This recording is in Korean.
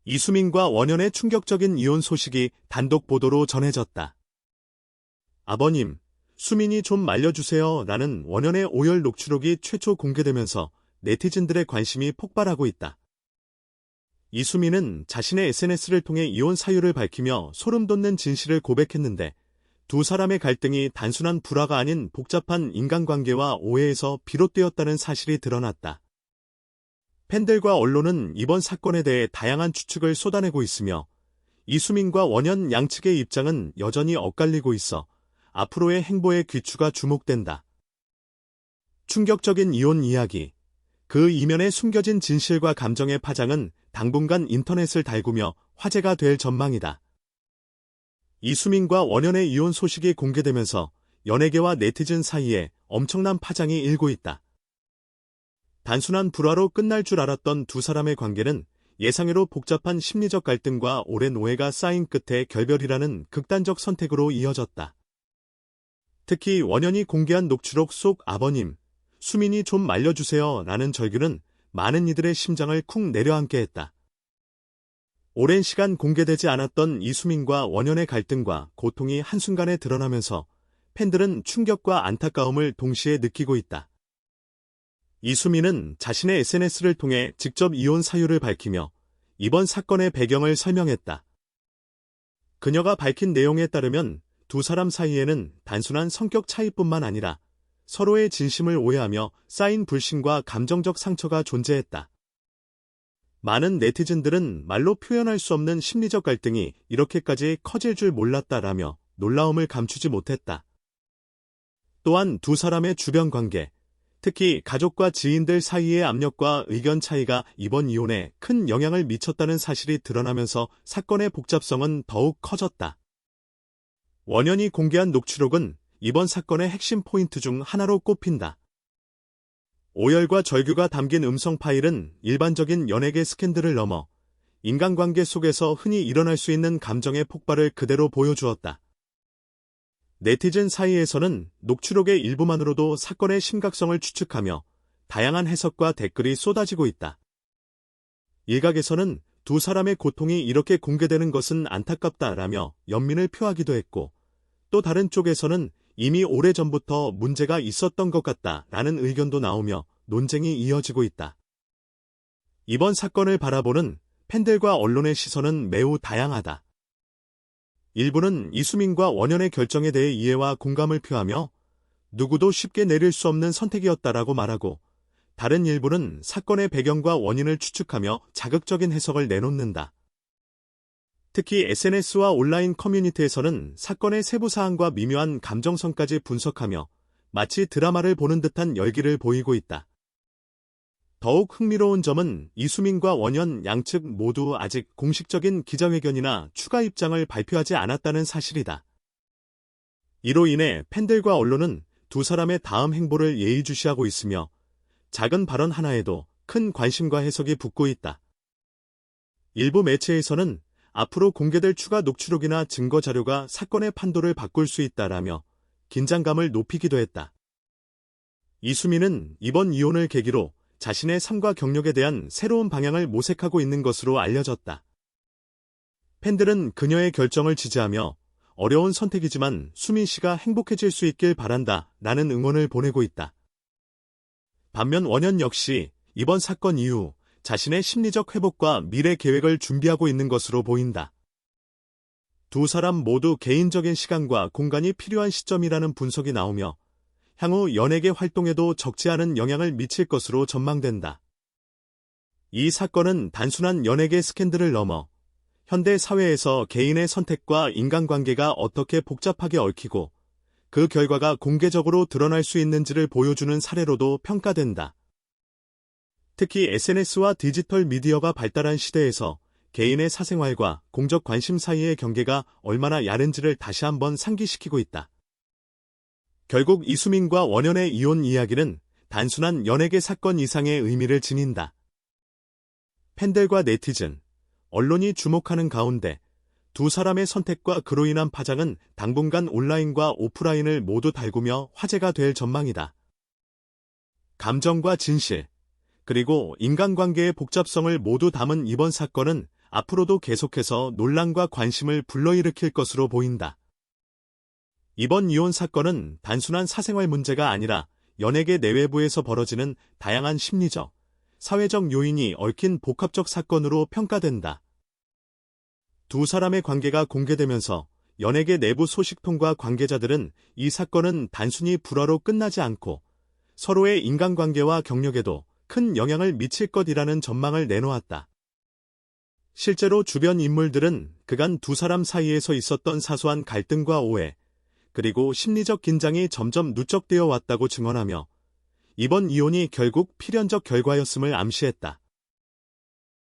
이수민과 원현의 충격적인 이혼 소식이 단독 보도로 전해졌다. 아버님, 수민이 좀 말려주세요 라는 원현의 오열 녹취록이 최초 공개되면서 네티즌들의 관심이 폭발하고 있다. 이수민은 자신의 SNS를 통해 이혼 사유를 밝히며 소름 돋는 진실을 고백했는데 두 사람의 갈등이 단순한 불화가 아닌 복잡한 인간관계와 오해에서 비롯되었다는 사실이 드러났다. 팬들과 언론은 이번 사건에 대해 다양한 추측을 쏟아내고 있으며 이수민과 원현 양측의 입장은 여전히 엇갈리고 있어 앞으로의 행보의 귀추가 주목된다. 충격적인 이혼 이야기. 그 이면에 숨겨진 진실과 감정의 파장은 당분간 인터넷을 달구며 화제가 될 전망이다. 이수민과 원현의 이혼 소식이 공개되면서 연예계와 네티즌 사이에 엄청난 파장이 일고 있다. 단순한 불화로 끝날 줄 알았던 두 사람의 관계는 예상외로 복잡한 심리적 갈등과 오랜 오해가 쌓인 끝에 결별이라는 극단적 선택으로 이어졌다. 특히 원현이 공개한 녹취록 속 아버님, 수민이 좀 말려주세요 라는 절규는 많은 이들의 심장을 쿵 내려앉게 했다. 오랜 시간 공개되지 않았던 이수민과 원현의 갈등과 고통이 한순간에 드러나면서 팬들은 충격과 안타까움을 동시에 느끼고 있다. 이수민은 자신의 SNS를 통해 직접 이혼 사유를 밝히며 이번 사건의 배경을 설명했다. 그녀가 밝힌 내용에 따르면 두 사람 사이에는 단순한 성격 차이뿐만 아니라 서로의 진심을 오해하며 쌓인 불신과 감정적 상처가 존재했다. 많은 네티즌들은 말로 표현할 수 없는 심리적 갈등이 이렇게까지 커질 줄 몰랐다라며 놀라움을 감추지 못했다. 또한 두 사람의 주변 관계, 특히 가족과 지인들 사이의 압력과 의견 차이가 이번 이혼에 큰 영향을 미쳤다는 사실이 드러나면서 사건의 복잡성은 더욱 커졌다. 원현이 공개한 녹취록은 이번 사건의 핵심 포인트 중 하나로 꼽힌다. 오열과 절규가 담긴 음성 파일은 일반적인 연예계 스캔들을 넘어 인간관계 속에서 흔히 일어날 수 있는 감정의 폭발을 그대로 보여주었다. 네티즌 사이에서는 녹취록의 일부만으로도 사건의 심각성을 추측하며 다양한 해석과 댓글이 쏟아지고 있다. 일각에서는 두 사람의 고통이 이렇게 공개되는 것은 안타깝다라며 연민을 표하기도 했고, 또 다른 쪽에서는 이미 오래전부터 문제가 있었던 것 같다라는 의견도 나오며 논쟁이 이어지고 있다. 이번 사건을 바라보는 팬들과 언론의 시선은 매우 다양하다. 일부는 이수민과 원현의 결정에 대해 이해와 공감을 표하며 누구도 쉽게 내릴 수 없는 선택이었다라고 말하고, 다른 일부는 사건의 배경과 원인을 추측하며 자극적인 해석을 내놓는다. 특히 SNS와 온라인 커뮤니티에서는 사건의 세부 사항과 미묘한 감정선까지 분석하며 마치 드라마를 보는 듯한 열기를 보이고 있다. 더욱 흥미로운 점은 이수민과 원현 양측 모두 아직 공식적인 기자회견이나 추가 입장을 발표하지 않았다는 사실이다. 이로 인해 팬들과 언론은 두 사람의 다음 행보를 예의주시하고 있으며 작은 발언 하나에도 큰 관심과 해석이 붙고 있다. 일부 매체에서는 앞으로 공개될 추가 녹취록이나 증거 자료가 사건의 판도를 바꿀 수 있다라며 긴장감을 높이기도 했다. 이수민은 이번 이혼을 계기로 자신의 삶과 경력에 대한 새로운 방향을 모색하고 있는 것으로 알려졌다. 팬들은 그녀의 결정을 지지하며 어려운 선택이지만 수민 씨가 행복해질 수 있길 바란다 라는 응원을 보내고 있다. 반면 원현 역시 이번 사건 이후 자신의 심리적 회복과 미래 계획을 준비하고 있는 것으로 보인다. 두 사람 모두 개인적인 시간과 공간이 필요한 시점이라는 분석이 나오며 향후 연예계 활동에도 적지 않은 영향을 미칠 것으로 전망된다. 이 사건은 단순한 연예계 스캔들을 넘어 현대 사회에서 개인의 선택과 인간관계가 어떻게 복잡하게 얽히고 그 결과가 공개적으로 드러날 수 있는지를 보여주는 사례로도 평가된다. 특히 SNS와 디지털 미디어가 발달한 시대에서 개인의 사생활과 공적 관심 사이의 경계가 얼마나 야른지를 다시 한번 상기시키고 있다. 결국 이수민과 원현의 이혼 이야기는 단순한 연예계 사건 이상의 의미를 지닌다. 팬들과 네티즌, 언론이 주목하는 가운데 두 사람의 선택과 그로 인한 파장은 당분간 온라인과 오프라인을 모두 달구며 화제가 될 전망이다. 감정과 진실, 그리고 인간관계의 복잡성을 모두 담은 이번 사건은 앞으로도 계속해서 논란과 관심을 불러일으킬 것으로 보인다. 이번 이혼 사건은 단순한 사생활 문제가 아니라 연예계 내외부에서 벌어지는 다양한 심리적, 사회적 요인이 얽힌 복합적 사건으로 평가된다. 두 사람의 관계가 공개되면서 연예계 내부 소식통과 관계자들은 이 사건은 단순히 불화로 끝나지 않고 서로의 인간관계와 경력에도 큰 영향을 미칠 것이라는 전망을 내놓았다. 실제로 주변 인물들은 그간 두 사람 사이에서 있었던 사소한 갈등과 오해, 그리고 심리적 긴장이 점점 누적되어 왔다고 증언하며 이번 이혼이 결국 필연적 결과였음을 암시했다.